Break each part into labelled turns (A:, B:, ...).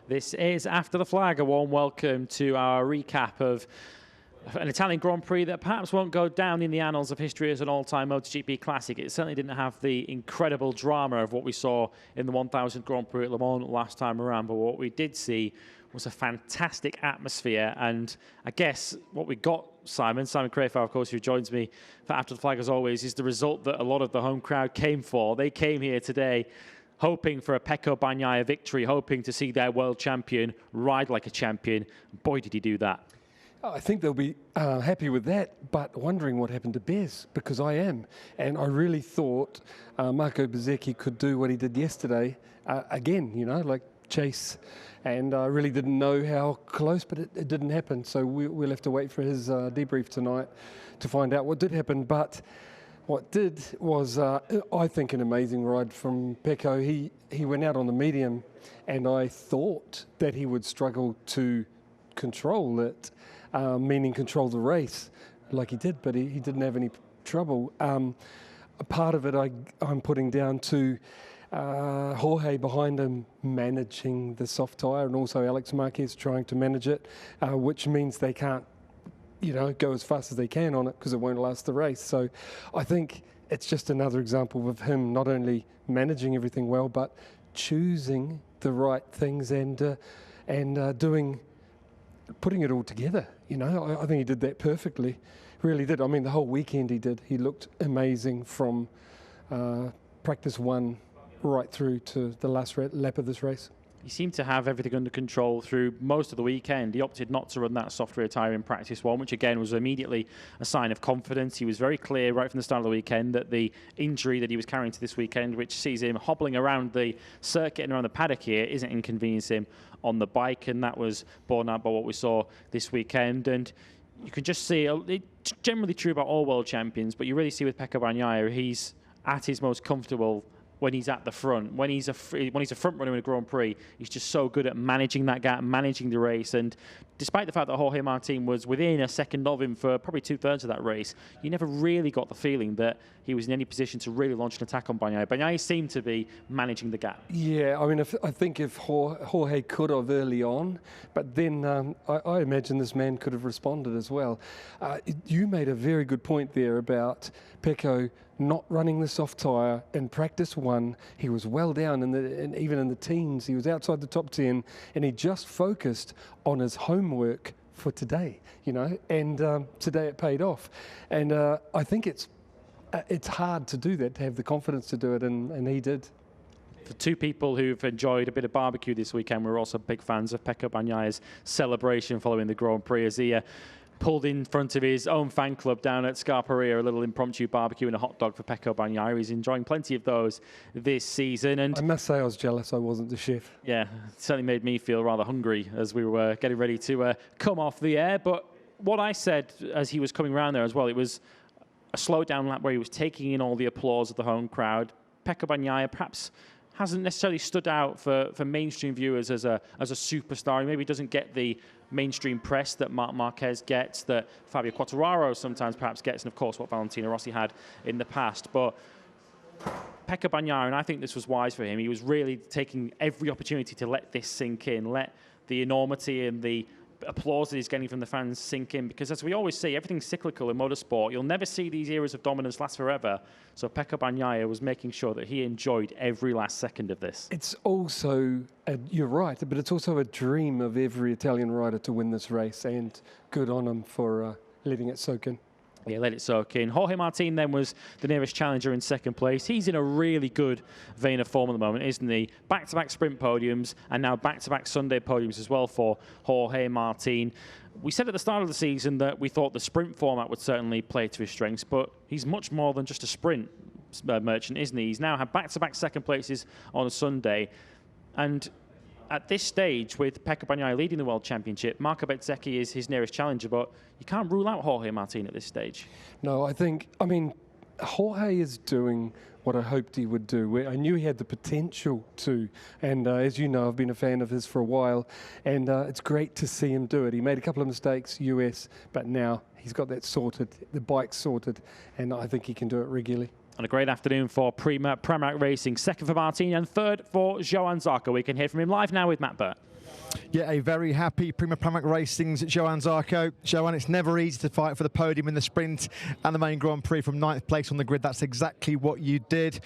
A: This is After the Flag, a warm welcome to our recap of an Italian Grand Prix that perhaps won't go down in the annals of history as an all-time MotoGP classic. It certainly didn't have the incredible drama of what we saw in the 1000 Grand Prix at Le Mans last time around, but what we did see was a fantastic atmosphere. And I guess what we got, Simon Crafar, of course, who joins me for After the Flag as always, is the result that a lot of the home crowd came for. They came here today hoping for a Pecco Bagnaia victory, hoping to see their world champion ride like a champion. Boy, did he do that.
B: I think they'll be happy with that, but wondering what happened to Bez, because I am. And I really thought Marco Bezzecchi could do what he did yesterday again, you know, like chase. And I really didn't know how close, but it didn't happen. So we'll have to wait for his debrief tonight to find out what did happen. But what did was, I think, an amazing ride from Pecco. He went out on the medium, and I thought that he would struggle to control it, meaning control the race like he did, but he didn't have any trouble. A part of it I'm putting down to Jorge behind him managing the soft tyre, and also Alex Marquez trying to manage it, which means they can't, you know, go as fast as they can on it because it won't last the race. So I think it's just another example of him not only managing everything well, but choosing the right things and putting it all together. You know, I think he did that perfectly. Really did. I mean, the whole weekend he did. He looked amazing from practice one right through to the last lap of this race.
A: He seemed to have everything under control through most of the weekend. He opted not to run that soft rear tyre in practice one, which again was immediately a sign of confidence. He was very clear right from the start of the weekend that the injury that he was carrying to this weekend, which sees him hobbling around the circuit and around the paddock here, isn't inconveniencing him on the bike, and that was borne out by what we saw this weekend. And you can just see, it's generally true about all world champions, but you really see with Pecco Bagnaia, he's at his most comfortable when he's at the front. When he's a front runner in a Grand Prix, he's just so good at managing that gap, managing the race. And despite the fact that Jorge Martin was within a second of him for probably 2/3 of that race, you never really got the feeling that he was in any position to really launch an attack on Bagnaia. Bagnaia seemed to be managing the gap.
B: Yeah, I mean, I think if Jorge could have early on, but then I imagine this man could have responded as well. You made a very good point there about Pecco not running the soft tyre in practice one. He was well down, and even in the teens, he was outside the top 10, and he just focused on his homework for today, you know, and today it paid off. And I think it's hard to do that, to have the confidence to do it, and he did.
A: For two people who've enjoyed a bit of barbecue this weekend, we're also big fans of Pecco Bagnaia's celebration following the Grand Prix as he pulled in front of his own fan club down at Scarperia, a little impromptu barbecue and a hot dog for Pecco Bagnaia. He's enjoying plenty of those this season. And
B: I must say I was jealous I wasn't the chef.
A: Yeah, it certainly made me feel rather hungry as we were getting ready to come off the air. But what I said as he was coming around there as well, it was a slow down lap where he was taking in all the applause of the home crowd. Pecco Bagnaia perhaps hasn't necessarily stood out for mainstream viewers as a superstar. He maybe doesn't get the mainstream press that Marc Marquez gets, that Fabio Quartararo sometimes perhaps gets, and of course what Valentino Rossi had in the past. But Pecco Bagnaia, and I think this was wise for him, he was really taking every opportunity to let this sink in, let the enormity and the applause that he's getting from the fans sink in, because as we always say, everything's cyclical in motorsport. You'll never see these eras of dominance last forever. So Pecco Bagnaia was making sure that he enjoyed every last second of this.
B: It's also, you're right, but it's also a dream of every Italian rider to win this race, and good on him for letting it soak in.
A: Yeah, let it soak in. Jorge Martin then was the nearest challenger in second place. He's in a really good vein of form at the moment, isn't he? Back-to-back sprint podiums and now back-to-back Sunday podiums as well for Jorge Martin. We said at the start of the season that we thought the sprint format would certainly play to his strengths, but he's much more than just a sprint merchant, isn't he? He's now had back-to-back second places on a Sunday. And at this stage, with Pecco Bagnaia leading the World Championship, Marco Bezzecchi is his nearest challenger, but you can't rule out Jorge Martin at this stage.
B: No, I mean, Jorge is doing what I hoped he would do. I knew he had the potential to, and as you know, I've been a fan of his for a while, and it's great to see him do it. He made a couple of mistakes, US, but now he's got that sorted, the bike sorted, and I think he can do it regularly.
A: And a great afternoon for Pramac Racing. Second for Martin and third for Johann Zarco. We can hear from him live now with Matt Birt.
C: Yeah, a very happy Pramac Racing's Johann Zarco. Johann, it's never easy to fight for the podium in the sprint and the main Grand Prix from 9th place on the grid. That's exactly what you did.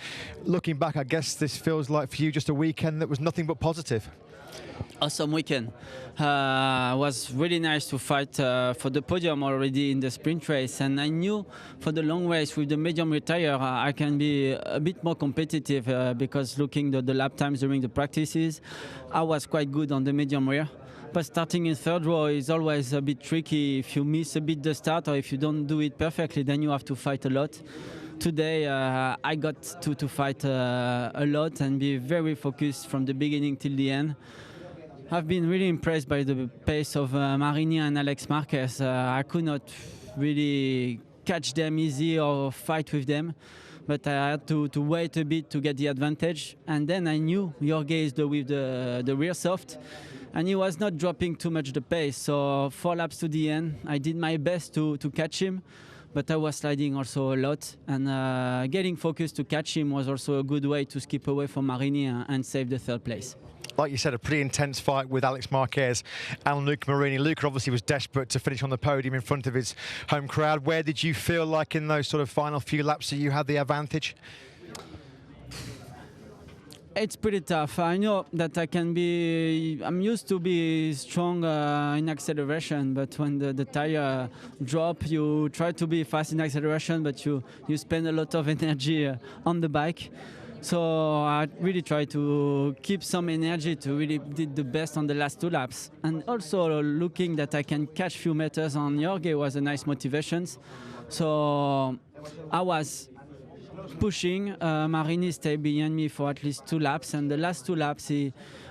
C: Looking back, I guess this feels like for you just a weekend that was nothing but positive.
D: Awesome weekend. Was really nice to fight for the podium already in the sprint race, and I knew for the long race with the medium rear tire I can be a bit more competitive because looking at the lap times during the practices, I was quite good on the medium rear. But starting in third row is always a bit tricky. If you miss a bit the start or if you don't do it perfectly, then you have to fight a lot. Today I got to fight a lot and be very focused from the beginning till the end. I've been really impressed by the pace of Marini and Alex Marquez. I could not really catch them easy or fight with them, but I had to wait a bit to get the advantage. And then I knew Jorge is with the rear soft, and he was not dropping too much the pace. So 4 laps to the end, I did my best to catch him, but I was sliding also a lot. And getting focused to catch him was also a good way to skip away from Marini and save the 3rd place.
C: Like you said, a pretty intense fight with Alex Marquez and Luca Marini. Luca obviously was desperate to finish on the podium in front of his home crowd. Where did you feel like in those sort of final few laps that you had the advantage?
D: It's pretty tough. I know that I'm used to be strong in acceleration, but when the tire drop, you try to be fast in acceleration, but you spend a lot of energy on the bike. So I really try to keep some energy to really did the best on the last 2 laps. And also looking that I can catch few meters on Jorge was a nice motivation. So I was pushing. Marini stayed behind me for at least 2 laps, and the last 2 laps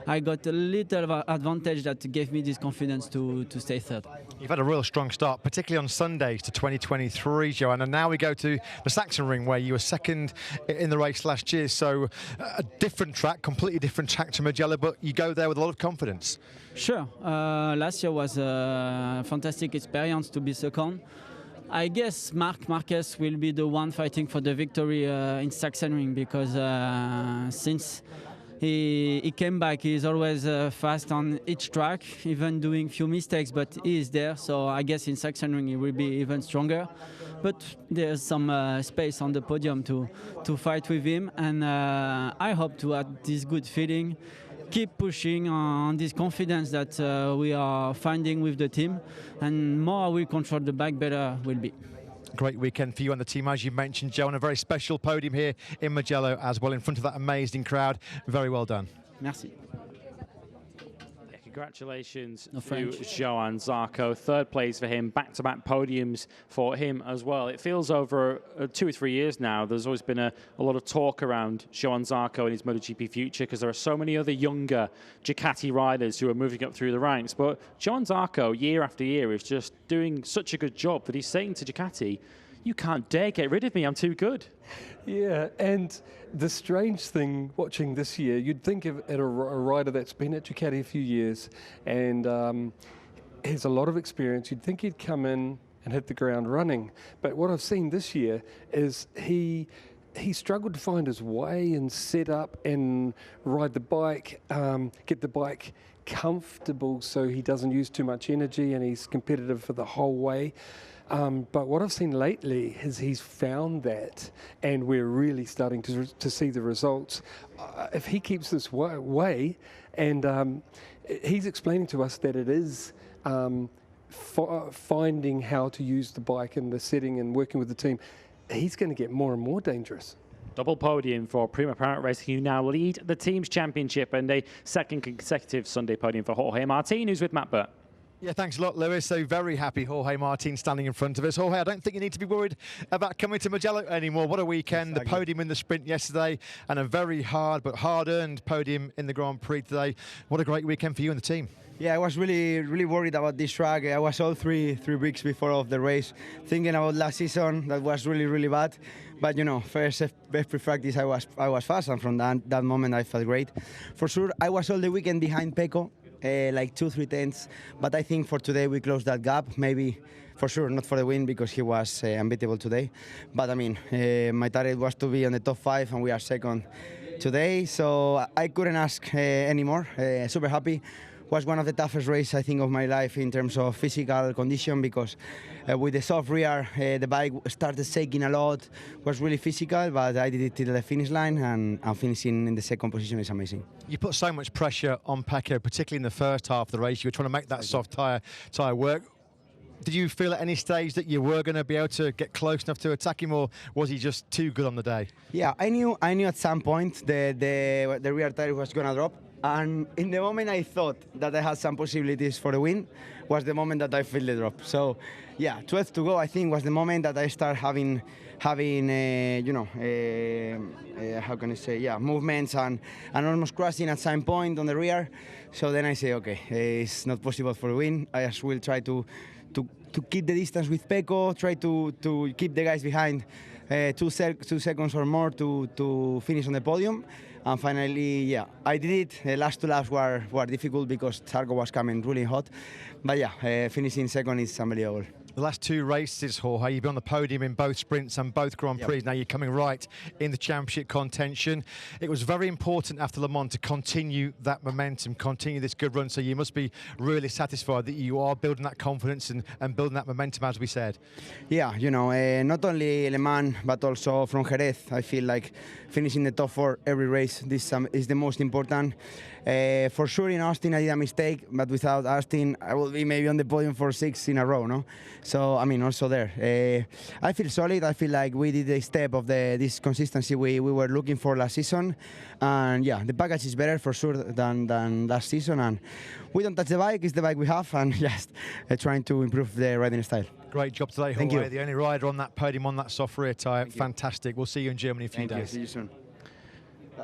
D: I got a little advantage that gave me this confidence to stay 3rd.
C: You've had a real strong start, particularly on Sundays to 2023, Johann, and now we go to the Saxon Ring where you were 2nd in the race last year, so a different track, completely different track to Mugello, but you go there with a lot of confidence.
D: Sure. Last year was a fantastic experience to be 2nd. I guess Marquez will be the one fighting for the victory in Saxon Ring because since he came back, he's always fast on each track, even doing few mistakes, but he is there. So I guess in Saxon Ring he will be even stronger. But there's some space on the podium to fight with him, and I hope to have this good feeling, keep pushing on this confidence that we are finding with the team, and more we control the bike, better will be.
C: Great weekend for you and the team, as you mentioned, Joe, and a very special podium here in Mugello as well, in front of that amazing crowd. Very well done.
D: Merci.
A: Congratulations to Johann Zarco. 3rd place for him, back-to-back podiums for him as well. It feels over 2 or 3 years now, there's always been a lot of talk around Johann Zarco and his MotoGP future because there are so many other younger Ducati riders who are moving up through the ranks. But Johann Zarco, year after year, is just doing such a good job that he's saying to Ducati, you can't dare get rid of me, I'm too good.
B: Yeah, and the strange thing watching this year, you'd think of a rider that's been at Ducati a few years and has a lot of experience, you'd think he'd come in and hit the ground running. But what I've seen this year is he struggled to find his way and set up and ride the bike, get the bike comfortable so he doesn't use too much energy and he's competitive for the whole way. But what I've seen lately is he's found that, and we're really starting to see the results. If he keeps this way, and he's explaining to us that it is finding how to use the bike and the setting and working with the team, he's going to get more and more dangerous.
A: Double podium for Pramac Racing, who now lead the team's championship, and a 2nd consecutive Sunday podium for Jorge Martin, who's with Matt Birt.
C: Yeah, thanks a lot, Lewis. So very happy Jorge Martin standing in front of us. Jorge, I don't think you need to be worried about coming to Mugello anymore. What a weekend. Exactly. The podium in the sprint yesterday and a very hard but hard-earned podium in the Grand Prix today. What a great weekend for you and the team.
E: Yeah, I was really worried about this track. I was all three weeks before of the race thinking about last season. That was really bad. But you know, first practice I was fast, and from that moment I felt great. For sure, I was all the weekend behind Pecco. like 2-3 tenths. But I think for today we closed that gap. Maybe for sure not for the win because he was unbeatable today. But I mean, my target was to be on the top 5, and we are second today. So I couldn't ask anymore. Super happy. Was one of the toughest races I think of my life in terms of physical condition because with the soft rear the bike started shaking a lot. Was really physical, but I did it till the finish line, and finishing in the second position is amazing.
C: You put so much pressure on Pecco, particularly in the first half of the race. You were trying to make that soft tyre work. Did you feel at any stage that you were going to be able to get close enough to attack him, or was he just too good on the day?
E: Yeah, I knew at some point the rear tire was going to drop. And in the moment I thought that I had some possibilities for the win was the moment that I felt the drop. So, yeah, 12 to go, I think, was the moment that I start having how can I say, movements and almost crashing at some point on the rear. So then I say, okay, it's not possible for a win. I just will try to keep the distance with Pecco, try to keep the guys behind 2 seconds or more to finish on the podium. And finally, yeah, I did it. The last 2 laps were difficult because Zarco was coming really hot. But yeah, finishing second is unbelievable.
C: The last 2 races, Jorge, you've been on the podium in both sprints and both Grand Prix. Yep. Now you're coming right in the championship contention. It was very important after Le Mans to continue that momentum, continue this good run. So you must be really satisfied that you are building that confidence and building that momentum, as we said.
E: Yeah, not only Le Mans, but also from Jerez. I feel like finishing the top 4 every race, this is the most important. For sure in Austin I did a mistake, but without Austin I will be maybe on the podium for 6 in a row, no? So I mean, also there I feel solid. I feel like we did a step of this consistency we were looking for last season, and yeah, the package is better for sure than last season, and we don't touch the bike, it's the bike we have, and just trying to improve the riding style.
C: Great job today, Jorge. Thank you. The only rider on that podium on that soft rear tyre. Fantastic. We'll see you in Germany in a few days.
E: See you soon.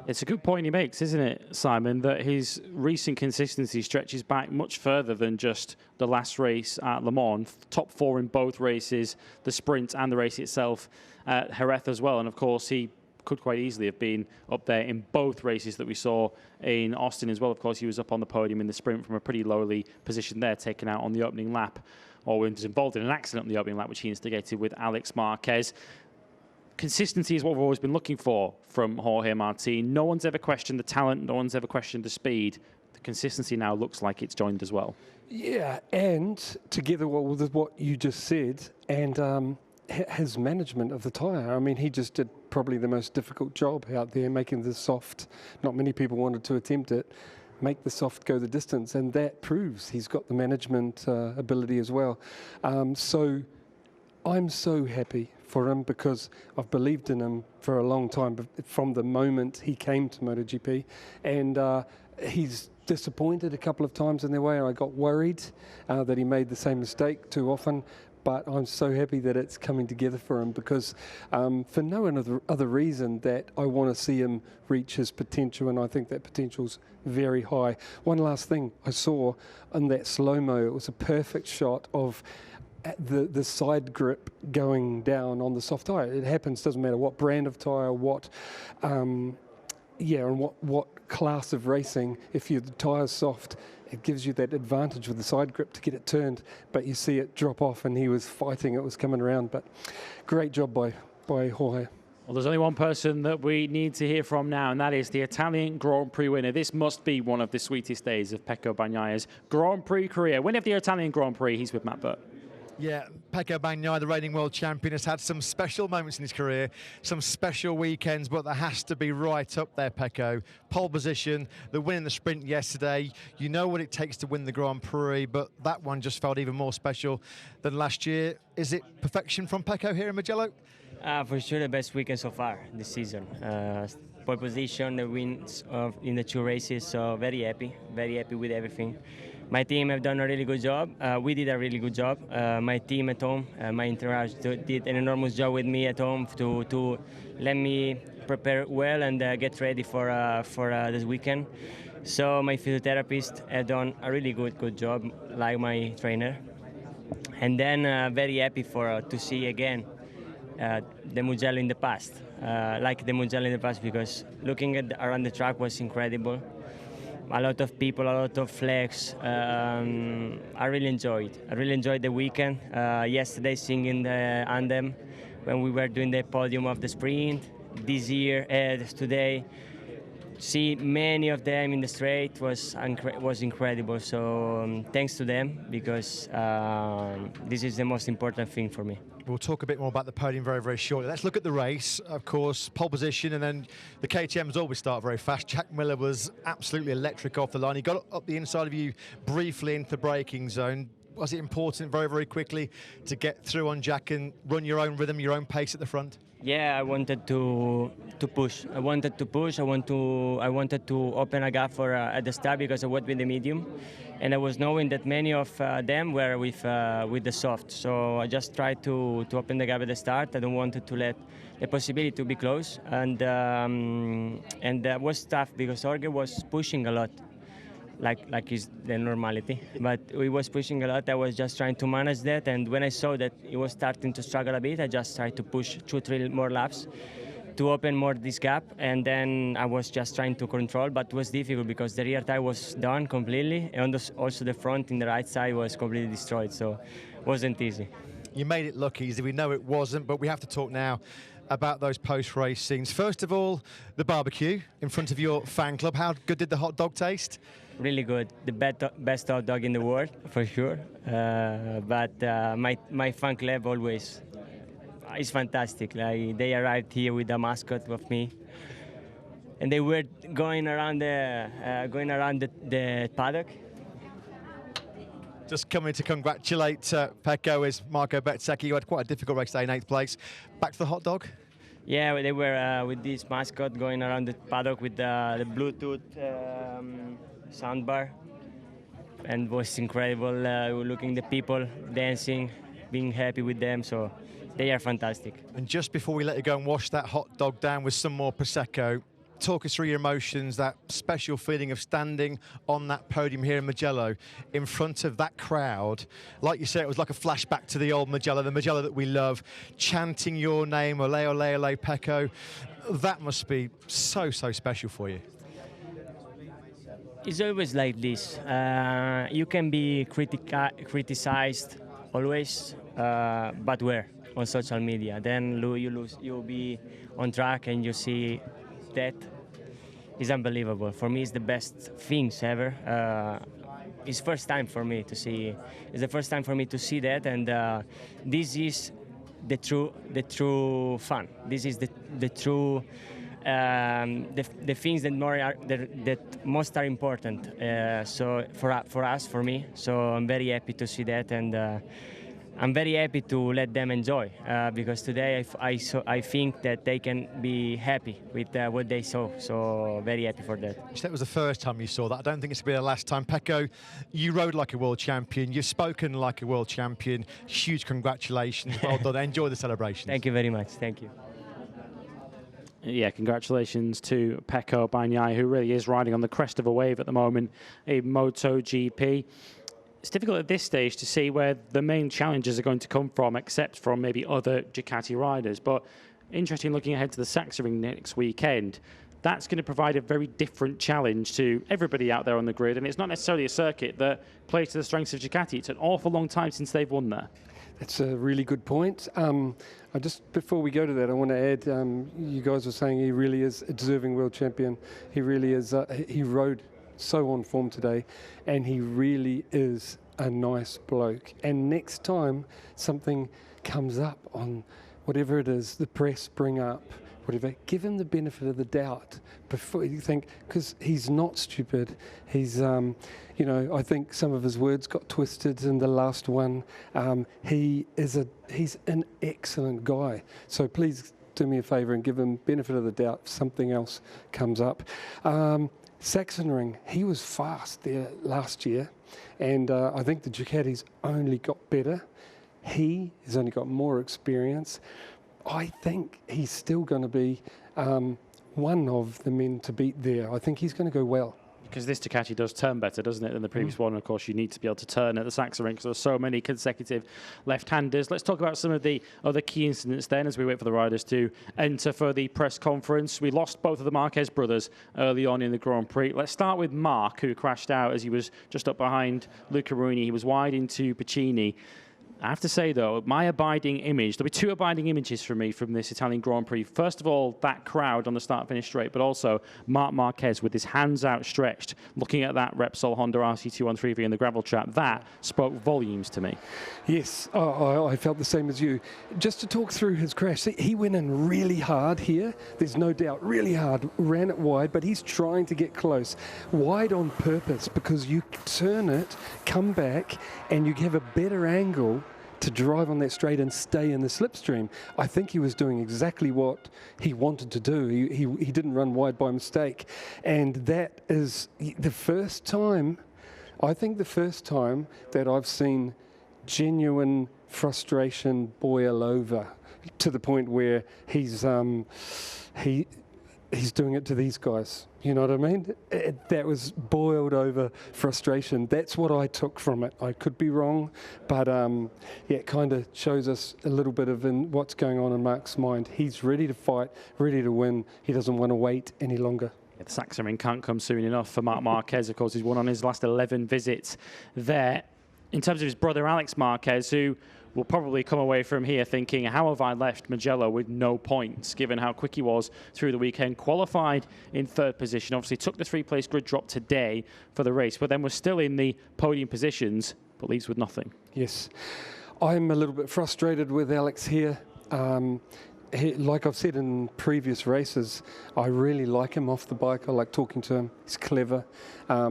A: It's a good point he makes, isn't it, Simon, that his recent consistency stretches back much further than just the last race at Le Mans. Top 4 in both races, the sprint and the race itself at Jerez as well. And, of course, he could quite easily have been up there in both races that we saw in Austin as well. Of course, he was up on the podium in the sprint from a pretty lowly position there, taken out on the opening lap, or was involved in an accident on the opening lap, which he instigated with Alex Marquez. Consistency is what we've always been looking for from Jorge Martin. No one's ever questioned the talent. No one's ever questioned the speed. The consistency now looks like it's joined as well.
B: Yeah, and together with what you just said, and his management of the tyre. I mean, he just did probably the most difficult job out there, making the soft. Not many people wanted to attempt it. Make the soft go the distance, and that proves he's got the management ability as well. So I'm so happy for him because I've believed in him for a long time from the moment he came to MotoGP, and he's disappointed a couple of times in their way, and I got worried that he made the same mistake too often. But I'm so happy that it's coming together for him because for no other reason that I want to see him reach his potential, and I think that potential's very high. One last thing I saw in that slow-mo, it was a perfect shot of the side grip going down on the soft tyre. It happens, doesn't matter what brand of tyre, and what class of racing. If the tyre's soft, it gives you that advantage with the side grip to get it turned, but you see it drop off, and he was fighting, it was coming around. But great job by Jorge.
A: Well, there's only one person that we need to hear from now, and that is the Italian Grand Prix winner. This must be one of the sweetest days of Pecco Bagnaglia's Grand Prix career. Winner of the Italian Grand Prix, he's with Matt Birt.
C: Yeah, Pecco Bagnaia, the reigning world champion, has had some special moments in his career, some special weekends, but there has to be right up there, Pecco. Pole position, the win in the sprint yesterday. You know what it takes to win the Grand Prix, but that one just felt even more special than last year. Is it perfection from Pecco here in Mugello?
F: For sure, the best weekend so far this season. Pole position, the wins in the 2 races, so very happy with everything. My team have done a really good job. We did a really good job. My team at home, my entourage did an enormous job with me at home to let me prepare well and get ready for this weekend. So my physiotherapist have done a really good job, like my trainer. And then very happy to see again the Mugello in the past, because looking around the track was incredible. a lot of people, a lot of flags. I really enjoyed the weekend. Yesterday singing the anthem when we were doing the podium of the sprint. This year, today, see many of them in the straight was incredible. So thanks to them, because this is the most important thing for me.
C: We'll talk a bit more about the podium very, very shortly. Let's look at the race. Of course, pole position, and then the KTMs always start very fast. Jack Miller was absolutely electric off the line. He got up the inside of you briefly into the braking zone. Was it important very, very quickly to get through on Jack and run your own rhythm, your own pace at the front?
F: Yeah, I wanted to push. I wanted to open a gap for at the start, because I was with the medium, and I was knowing that many of them were with the soft. So I just tried to open the gap at the start. I don't wanted to let the possibility to be close, and that was tough because Jorge was pushing a lot, like is the normality. But he was pushing a lot. I was just trying to manage that, and when I saw that he was starting to struggle a bit, I just tried to push 2-3 more laps to open more this gap, and then I was just trying to control, but it was difficult because the rear tire was done completely, and also the front in the right side was completely destroyed, so it wasn't easy.
C: You made it look easy. We know it wasn't, but we have to talk now about those post-race scenes. First of all, the barbecue in front of your fan club. How good did the hot dog taste?
F: Really good. The best hot dog in the world, for sure. But my fan club always is fantastic. Like, they arrived here with a mascot of me, and they were going around the paddock.
C: Just coming to congratulate Pecco is Marco Bezzecchi. You had quite a difficult race day in 8th place. Back to the hot dog?
F: Yeah, they were with this mascot going around the paddock with the Bluetooth soundbar, and it was incredible. Looking the people dancing, being happy with them, so they are fantastic.
C: And just before we let you go and wash that hot dog down with some more Prosecco, talk us through your emotions, that special feeling of standing on that podium here in Mugello in front of that crowd. Like you said, it was like a flashback to the old Mugello, the Mugello that we love, chanting your name, ole, ole, ole, Pecco. That must be so, so special for you.
F: It's always like this. You can be criticized always, but where? On social media. Then you'll be on track and you see that is unbelievable. For me, it's the best things ever. It's first time for me to see. It's the first time for me to see that, and this is the true fun. This is the true the things that most are important. So for us, for me. So I'm very happy to see that, and I'm very happy to let them enjoy, because today I think that they can be happy with what they saw, so very happy for that.
C: You said it was the first time you saw that. I don't think it's going to be the last time. Pecco, you rode like a world champion. You've spoken like a world champion. Huge congratulations. Well done. Enjoy the celebration.
F: Thank you very much. Thank you.
A: Yeah, congratulations to Pecco Bagnaia, who really is riding on the crest of a wave at the moment in MotoGP. It's difficult at this stage to see where the main challenges are going to come from, except from maybe other Ducati riders. But interesting, looking ahead to the Sachsenring next weekend, that's going to provide a very different challenge to everybody out there on the grid. And it's not necessarily a circuit that plays to the strengths of Ducati. It's an awful long time since they've won there.
B: That's a really good point. Before we go to that, I want to add, you guys were saying he really is a deserving world champion. He really is. He rode so on form today, and he really is a nice bloke. And next time something comes up on whatever it is the press bring up, whatever, give him the benefit of the doubt before you think, because he's not stupid. He's I think some of his words got twisted in the last one. He's an excellent guy, so please do me a favor and give him benefit of the doubt if something else comes up. Sachsenring, he was fast there last year, and I think the Ducati's only got better. He has only got more experience. I think he's still going to be one of the men to beat there. I think he's going to go well.
A: Because this Ducati does turn better, doesn't it, than the previous one? Of course, you need to be able to turn at the Sachsenring because there's so many consecutive left-handers. Let's talk about some of the other key incidents then as we wait for the riders to enter for the press conference. We lost both of the Marquez brothers early on in the Grand Prix. Let's start with Marc, who crashed out as he was just up behind Luca Marini. He was wide into Pacini. I have to say, though, my abiding image, there'll be two abiding images for me from this Italian Grand Prix. First of all, that crowd on the start-finish straight, but also Marc Marquez with his hands outstretched, looking at that Repsol Honda RC213V in the gravel trap. That spoke volumes to me.
B: Yes, I felt the same as you. Just to talk through his crash, see, he went in really hard here. There's no doubt, really hard, ran it wide, but he's trying to get close. Wide on purpose, because you turn it, come back, and you have a better angle to drive on that straight and stay in the slipstream. I think he was doing exactly what he wanted to do. He didn't run wide by mistake. And that is the first time, I think the first time that I've seen genuine frustration boil over to the point where he's doing it to these guys. You know what I mean? That was boiled over frustration. That's what I took from it. I could be wrong, but yeah, it kind of shows us a little bit of what's going on in Marc's mind. He's ready to fight, ready to win. He doesn't want to wait any longer.
A: Yeah, the Sachsenring can't come soon enough for Marc Marquez. Of course, he's won on his last 11 visits there. In terms of his brother Alex Marquez, who will probably come away from here thinking, how have I left Mugello with no points, given how quick he was through the weekend. Qualified in third position, obviously took the three-place grid drop today for the race, but then was still in the podium positions, but leaves with nothing.
B: Yes. I'm a little bit frustrated with Alex here. Like I've said in previous races, I really like him off the bike. I like talking to him. He's clever.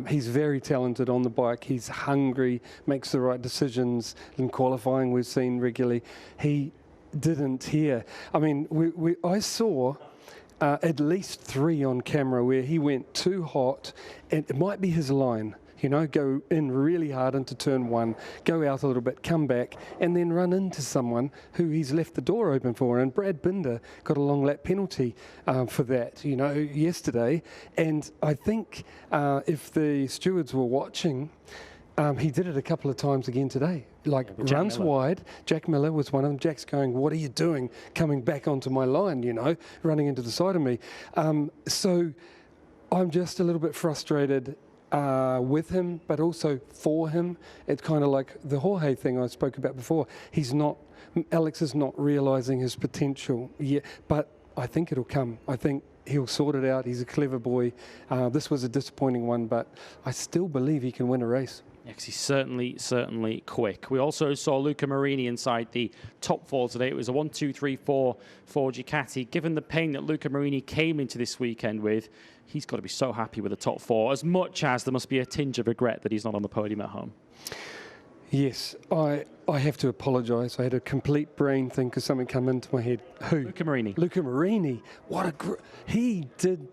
B: He's very talented on the bike. He's hungry, makes the right decisions. In qualifying, we've seen regularly. He didn't here. I mean, I saw at least 3 on camera where he went too hot, and it might be his line. You know, go in really hard into turn 1, go out a little bit, come back, and then run into someone who he's left the door open for. And Brad Binder got a long lap penalty for that, you know, yesterday. And I think if the stewards were watching, he did it a couple of times again today. Like, runs wide. Jack Miller was one of them. Jack's going, what are you doing coming back onto my line, you know, running into the side of me. So I'm just a little bit frustrated with him, but also for him. It's kind of like the Jorge thing I spoke about before. Alex is not realising his potential yet, but I think it'll come. I think he'll sort it out. He's a clever boy. This was a disappointing one, but I still believe he can win a race.
A: Yeah, because he's certainly quick. We also saw Luca Marini inside the top 4 today. It was a 1, 2, 3, 4 for Ducati. Given the pain that Luca Marini came into this weekend with, he's got to be so happy with the top 4, as much as there must be a tinge of regret that he's not on the podium at home.
B: Yes, I have to apologise. I had a complete brain thing because something came into my head. Who?
A: Luca Marini.
B: Luca Marini. He did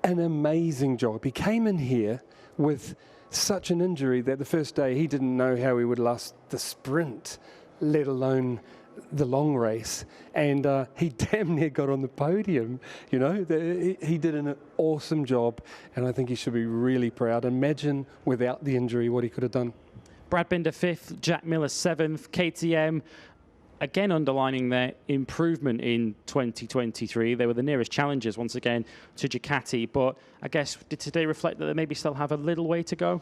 B: an amazing job. He came in here with such an injury that the first day he didn't know how he would last the sprint, let alone the long race, and he damn near got on the podium. You know, he did an awesome job, and I think he should be really proud. Imagine without the injury what he could have done.
A: Brad Binder 5th, Jack Miller 7th, KTM again underlining their improvement in 2023. They were the nearest challengers once again to Ducati, but I guess did today reflect that they maybe still have a little way to go?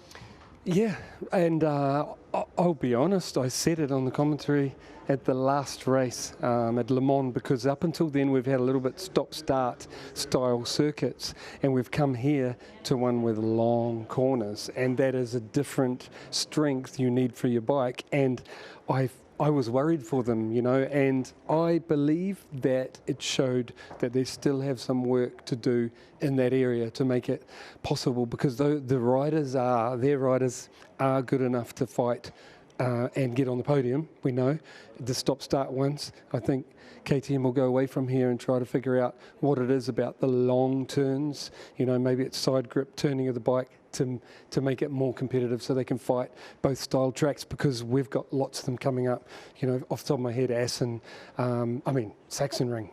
A: Yeah, and I'll be honest, I said it on the commentary at the last race at Le Mans, because up until then we've had a little bit stop-start style circuits, and we've come here to one with long corners, and that is a different strength you need for your bike. And I was worried for them, you know, and I believe that it showed that they still have some work to do in that area to make it possible, because their riders are good enough to fight and get on the podium. We know the stop-start ones. I think KTM will go away from here and try to figure out what it is about the long turns. You know, maybe it's side grip turning of the bike to make it more competitive so they can fight both style tracks, because we've got lots of them coming up. You know, off the top of my head, Assen, Sachsenring,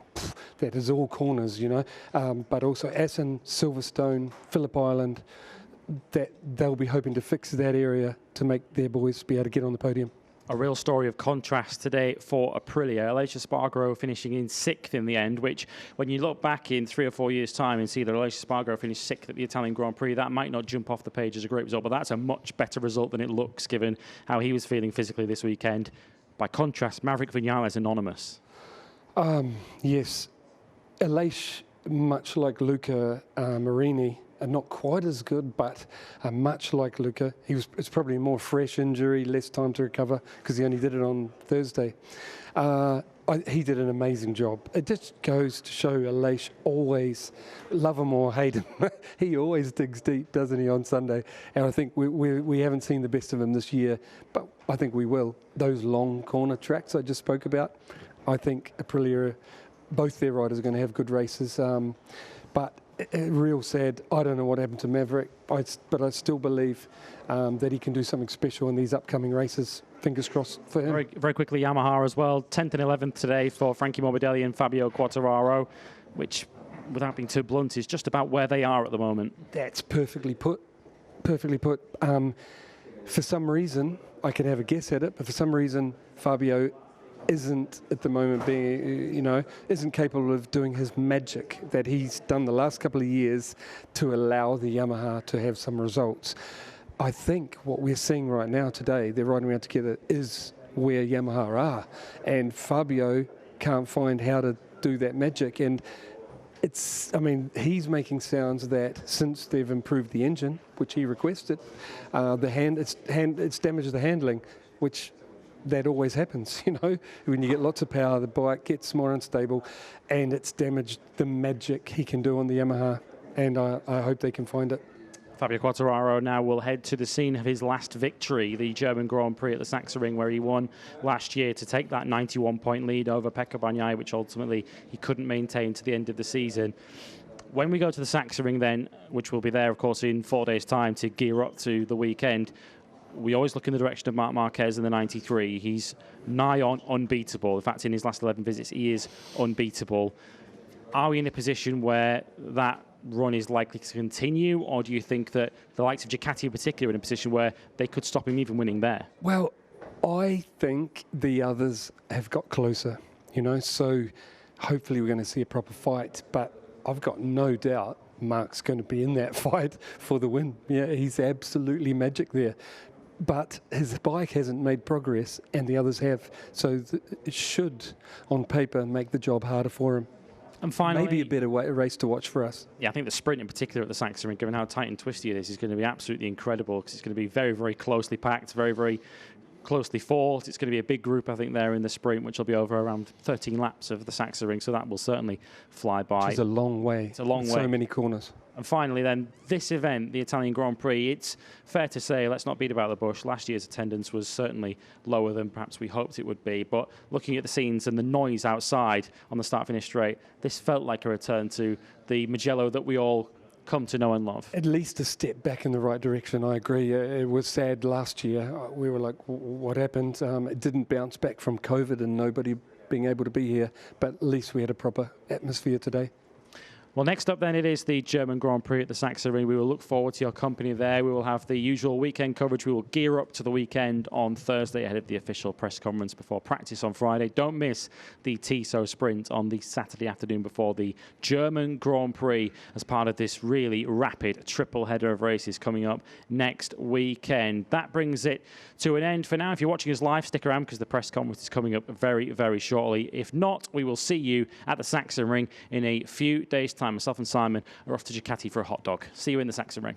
A: that is all corners, you know, but also Assen, Silverstone, Phillip Island,
B: that they'll be hoping to fix that area to make their boys be able to get on the podium.
A: A real story of contrast today for Aprilia. Aleix Espargaro finishing in 6th in the end, which when you look back in 3 or 4 years' time and see that Aleix Espargaro finished 6th at the Italian Grand Prix, that might not jump off the page as a great result, but that's a much better result than it looks given how he was feeling physically this weekend. By contrast, Maverick Vinales anonymous.
B: Yes, Aleix, much like Luca Marini, not quite as good, but much like Luca. It's probably a more fresh injury, less time to recover because he only did it on Thursday. He did an amazing job. It just goes to show Aleix, always, love him or hate him, he always digs deep, doesn't he, on Sunday? And I think we haven't seen the best of him this year, but I think we will. Those long corner tracks I just spoke about, I think Aprilia, both their riders are going to have good races. But real sad. I don't know what happened to Maverick, but I still believe that he can do something special in these upcoming races. Fingers crossed for him.
A: Very, very quickly, Yamaha as well. 10th and 11th today for Frankie Morbidelli and Fabio Quartararo, which, without being too blunt, is just about where they are at the moment.
B: That's perfectly put. Perfectly put. For some reason, I can have a guess at it, but for some reason, Fabio isn't at the moment isn't capable of doing his magic that he's done the last couple of years to allow the Yamaha to have some results. I think what we're seeing right now today, they're riding around together, is where Yamaha are, and Fabio can't find how to do that magic. And he's making sounds that since they've improved the engine, which he requested, it's damaged the handling, which that always happens, when you get lots of power, the bike gets more unstable, and it's damaged the magic he can do on the Yamaha, and I hope they can find it.
A: Fabio Quartararo now will head to the scene of his last victory, the German Grand Prix at the Sachsenring, where he won last year to take that 91-point lead over Pecco Bagnaia, which ultimately he couldn't maintain to the end of the season. When we go to the Sachsenring then, which will be there, of course, in 4 days' time to gear up to the weekend, we always look in the direction of Marc Marquez in the 93. He's nigh on unbeatable. In fact, in his last 11 visits, he is unbeatable. Are we in a position where that run is likely to continue, or do you think that the likes of Ducati in particular are in a position where they could stop him even winning there?
B: Well, I think the others have got closer, so hopefully we're going to see a proper fight, but I've got no doubt Mark's going to be in that fight for the win. Yeah, he's absolutely magic there. But his bike hasn't made progress, and the others have. So it should, on paper, make the job harder for him.
A: And finally,
B: maybe a better race to watch for us.
A: Yeah, I think the sprint in particular at the Sachsenring, given how tight and twisty it is going to be absolutely incredible, because it's going to be very, very closely packed, very, very closely fought. It's going to be a big group, I think, there in the sprint, which will be over around 13 laps of the Sachsenring, so that will certainly fly by.
B: It's a long way.
A: It's a long way.
B: So many corners.
A: And finally then, this event, the Italian Grand Prix, it's fair to say, let's not beat about the bush, last year's attendance was certainly lower than perhaps we hoped it would be, but looking at the scenes and the noise outside on the start-finish straight, this felt like a return to the Mugello that we all come to know and love.
B: At least a step back in the right direction, I agree. It was sad last year. We were like, what happened? It didn't bounce back from COVID and nobody being able to be here, but at least we had a proper atmosphere today.
A: Well, next up then, it is the German Grand Prix at the Sachsenring. We will look forward to your company there. We will have the usual weekend coverage. We will gear up to the weekend on Thursday ahead of the official press conference before practice on Friday. Don't miss the Tissot sprint on the Saturday afternoon before the German Grand Prix as part of this really rapid triple header of races coming up next weekend. That brings it to an end for now. If you're watching us live, stick around because the press conference is coming up very, very shortly. If not, we will see you at the Sachsenring in a few days' time. Myself and Simon are off to Ducati for a hot dog. See you in the Sachsenring.